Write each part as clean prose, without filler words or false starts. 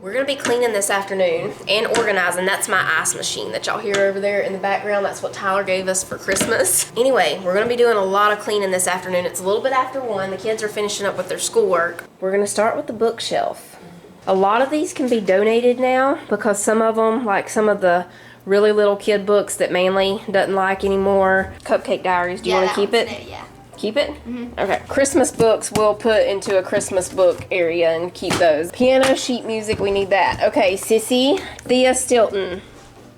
We're gonna be cleaning this afternoon and organizing. That's my ice machine that y'all hear over there in the background. That's what Tyler gave us for Christmas. Anyway, we're gonna be doing a lot of cleaning this afternoon. It's a little bit after 1. The kids are finishing up with their schoolwork. We're gonna start with the bookshelf. A lot of these can be donated now because some of them, like some of the really little kid books that Manly doesn't like anymore. Cupcake Diaries, do you want to keep it? Yeah. Keep it? Okay. Christmas books we'll put into a Christmas book area and keep those. Piano sheet music, we need that. Okay, Sissy, Thea Stilton.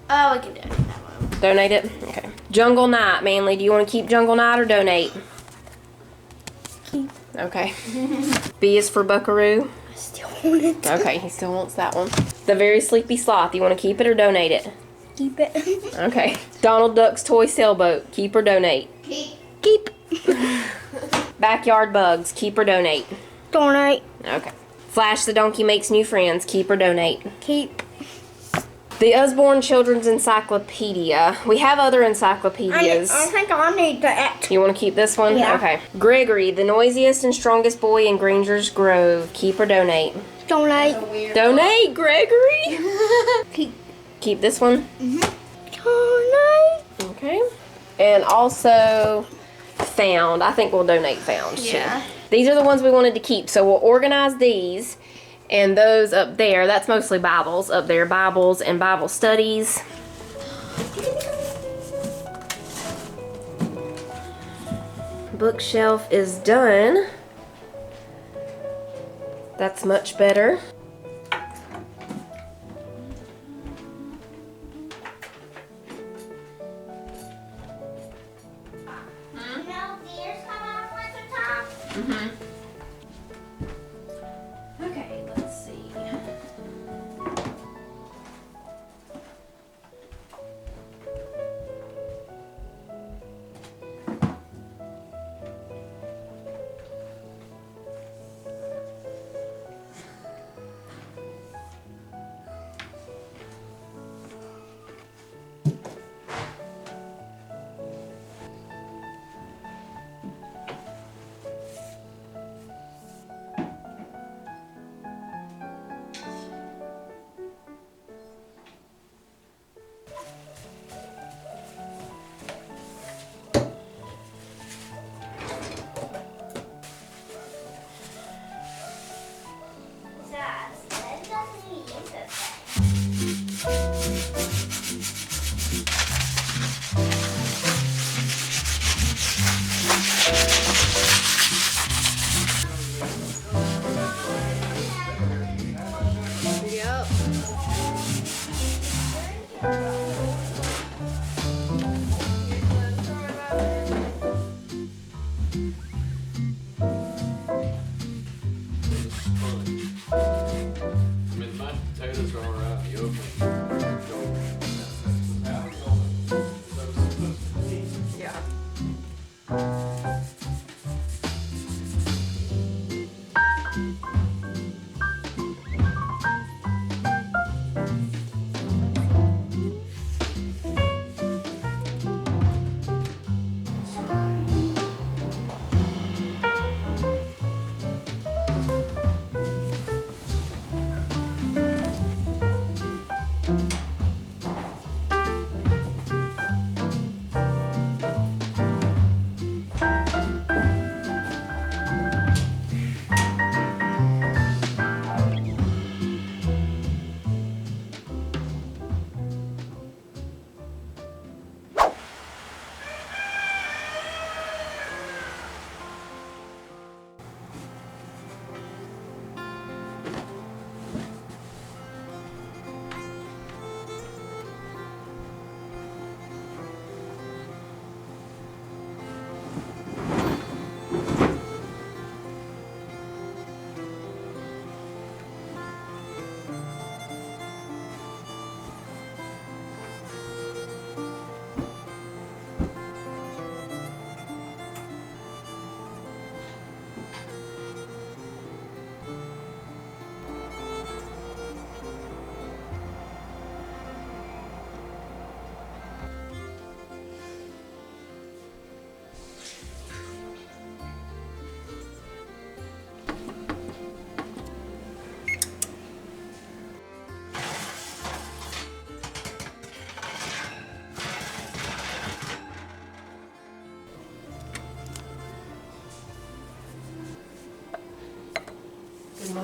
Oh, we can donate that one. Donate it? Okay. Jungle Night, Manly, do you want to keep Jungle Night or donate? Keep. Okay. B is for Buckaroo. I still want it. Okay, he still wants that one. The Very Sleepy Sloth, you want to keep it or donate it? Keep it. Okay. Donald Duck's Toy Sailboat, keep or donate? Keep. Keep. Backyard Bugs, keep or donate? Donate. Okay. Flash the Donkey Makes New Friends, keep or donate? Keep. The Usborne Children's Encyclopedia. We have other encyclopedias. I think I need that. You want to keep this one? Yeah. Okay. Gregory, the noisiest and strongest boy in Granger's Grove, keep or donate? Donate. Donate, Gregory! Keep. Keep this one? Donate. Okay. And also Found. I think we'll donate Found too. Yeah. These are the ones we wanted to keep. So we'll organize these and those up there. That's mostly Bibles up there. Bibles and Bible studies. Bookshelf is done. That's much better. Okay, let's see.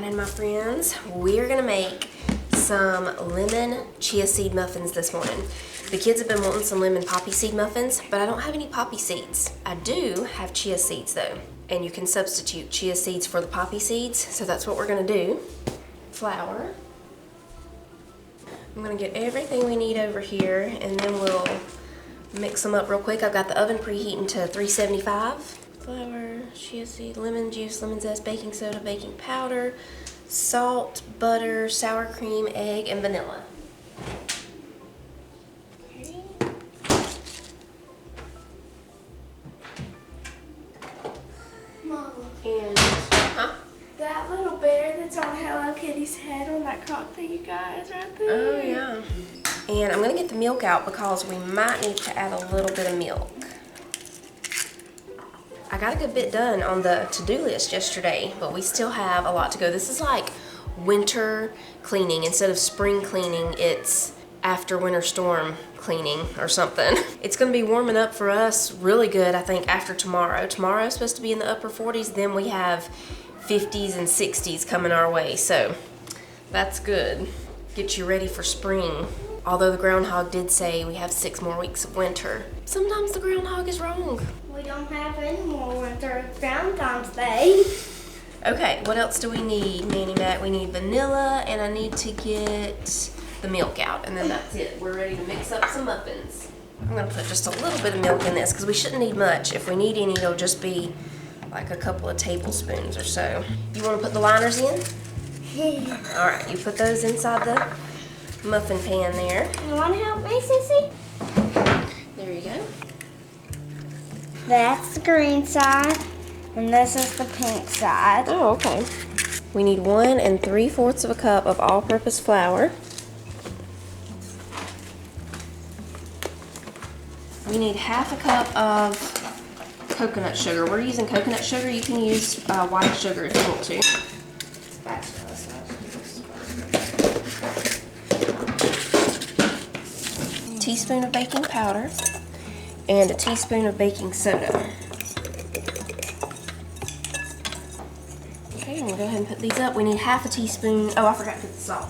morning, my friends. We're gonna make some lemon chia seed muffins this morning. The kids have been wanting some lemon poppy seed muffins, but I don't have any poppy seeds. I do have chia seeds though, and you can substitute chia seeds for the poppy seeds, so that's what we're gonna do. Flour. I'm gonna get everything we need over here, and then we'll mix them up real quick. I've got the oven preheating to 375. Flour, chia seed, lemon juice, lemon zest, baking soda, baking powder, salt, butter, sour cream, egg, and vanilla. Okay. Mama, And, that little bear that's on Hello Kitty's head on that crock that you guys right there. Oh yeah. And I'm gonna get the milk out because we might need to add a little bit of milk. I got a good bit done on the to-do list yesterday, but we still have a lot to go. This is like winter cleaning. Instead of spring cleaning, it's after winter storm cleaning or something. It's gonna be warming up for us really good, I think, after tomorrow. Tomorrow's supposed to be in the upper 40s, then we have 50s and 60s coming our way, so that's good. Get you ready for spring. Although the groundhog did say we have 6 more weeks of winter. Sometimes the groundhog is wrong. We don't have any more winter. Valentine's Day. Okay, what else do we need, Nanny Mac? We need vanilla, and I need to get the milk out, and then that's it. We're ready to mix up some muffins. I'm gonna put just a little bit of milk in this because we shouldn't need much. If we need any, it'll just be like a couple of tablespoons or so. You wanna put the liners in? All right, you put those inside the muffin pan there. You want to help me, Sissy? There you go. That's the green side, and this is the pink side. Oh, okay. We need 1 3/4 of a cup of all-purpose flour. We need 1/2 cup of coconut sugar. We're using coconut sugar. You can use white sugar if you want to. Teaspoon of baking powder and a teaspoon of baking soda. Okay, I'm gonna go ahead and put these up. We need 1/2 teaspoon. Oh, I forgot to put the salt.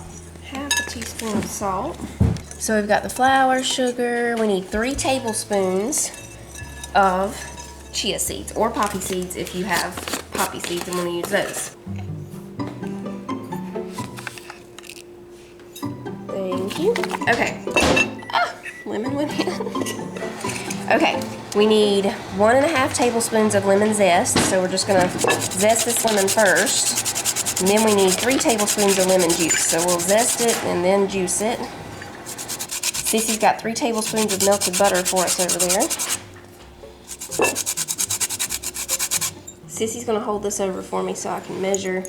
1/2 teaspoon of salt. So we've got the flour, sugar. We need 3 tablespoons of chia seeds or poppy seeds if you have poppy seeds and want to use those. Thank you. Okay. Lemon went in. Okay, we need 1 1/2 tablespoons of lemon zest. So we're just gonna zest this lemon first. And then we need 3 tablespoons of lemon juice. So we'll zest it and then juice it. Sissy's got 3 tablespoons of melted butter for us over there. Sissy's gonna hold this over for me so I can measure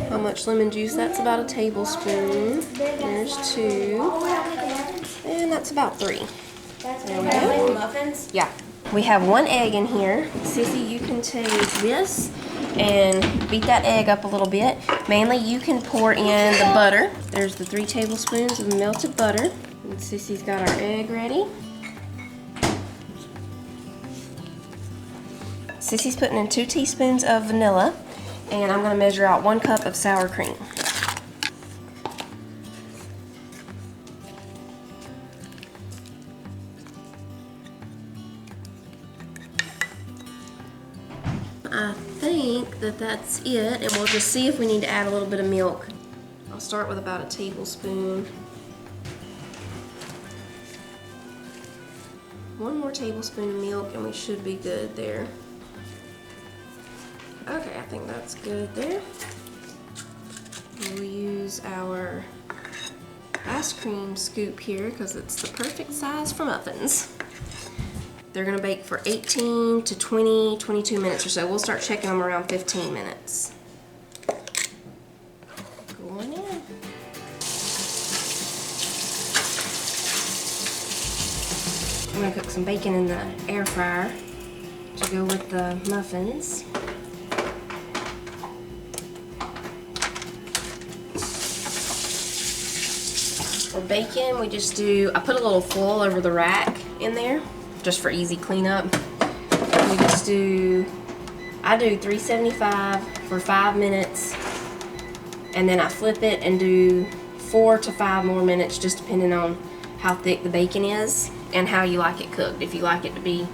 how much lemon juice. That's about a tablespoon. There's 2. And that's about 3. There we go. Muffins? Yeah. We have 1 egg in here. Sissy, you can take this and beat that egg up a little bit. Mainly you can pour in the butter. There's the 3 tablespoons of melted butter. And Sissy's got our egg ready. Sissy's putting in 2 teaspoons of vanilla. And I'm gonna measure out 1 cup of sour cream. I think that that's it, and we'll just see if we need to add a little bit of milk. I'll start with about a tablespoon. 1 more tablespoon of milk and we should be good there. Okay, I think that's good there. We'll use our ice cream scoop here because it's the perfect size for muffins. They're gonna bake for 18 to 20, 22 minutes or so. We'll start checking them around 15 minutes. Going in. I'm gonna cook some bacon in the air fryer to go with the muffins. For bacon, we just do, I put a little foil over the rack in there, just for easy cleanup. We just do, I do 375 for 5 minutes and then I flip it and do 4 to 5 more minutes, just depending on how thick the bacon is and how you like it cooked, if you like it to be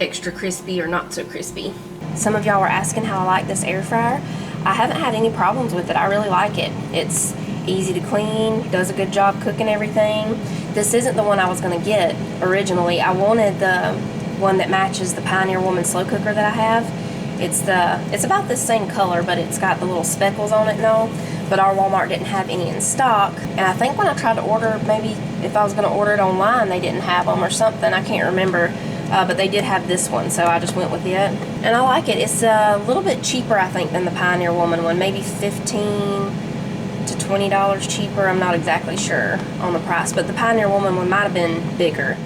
extra crispy or not so crispy. Some of y'all were asking how I like this air fryer. I haven't had any problems with it. I really like it. It's easy to clean, does a good job cooking everything. This isn't the one I was gonna get originally. I wanted the one that matches the Pioneer Woman slow cooker that I have. It's about the same color, but it's got the little speckles on it and all. But our Walmart didn't have any in stock. And I think when I tried to order, maybe if I was gonna order it online, they didn't have them or something. I can't remember. But they did have this one, so I just went with it. And I like it. It's a little bit cheaper, I think, than the Pioneer Woman one. Maybe $15 to $20 cheaper. I'm not exactly sure on the price, but the Pioneer Woman one might have been bigger.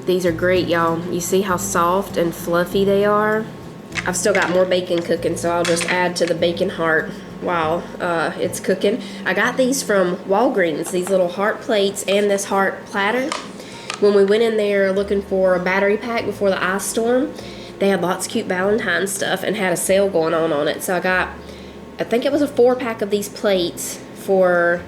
These are great, y'all. You see how soft and fluffy they are? I've still got more bacon cooking, so I'll just add to the bacon heart while it's cooking. I got these from Walgreens, these little heart plates and this heart platter. When we went in there looking for a battery pack before the ice storm, they had lots of cute Valentine's stuff and had a sale going on it. So I got, I think it was a 4-pack of these plates for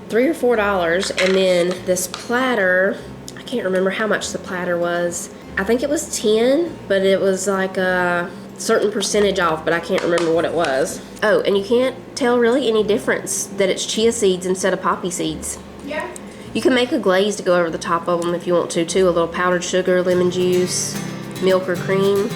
$3 or $4, and then this platter, I can't remember how much the platter was. I think it was 10, but it was like a certain percentage off, but I can't remember what it was. Oh, and you can't tell really any difference that it's chia seeds instead of poppy seeds. Yeah. You can make a glaze to go over the top of them if you want to too. A little powdered sugar, lemon juice, milk or cream.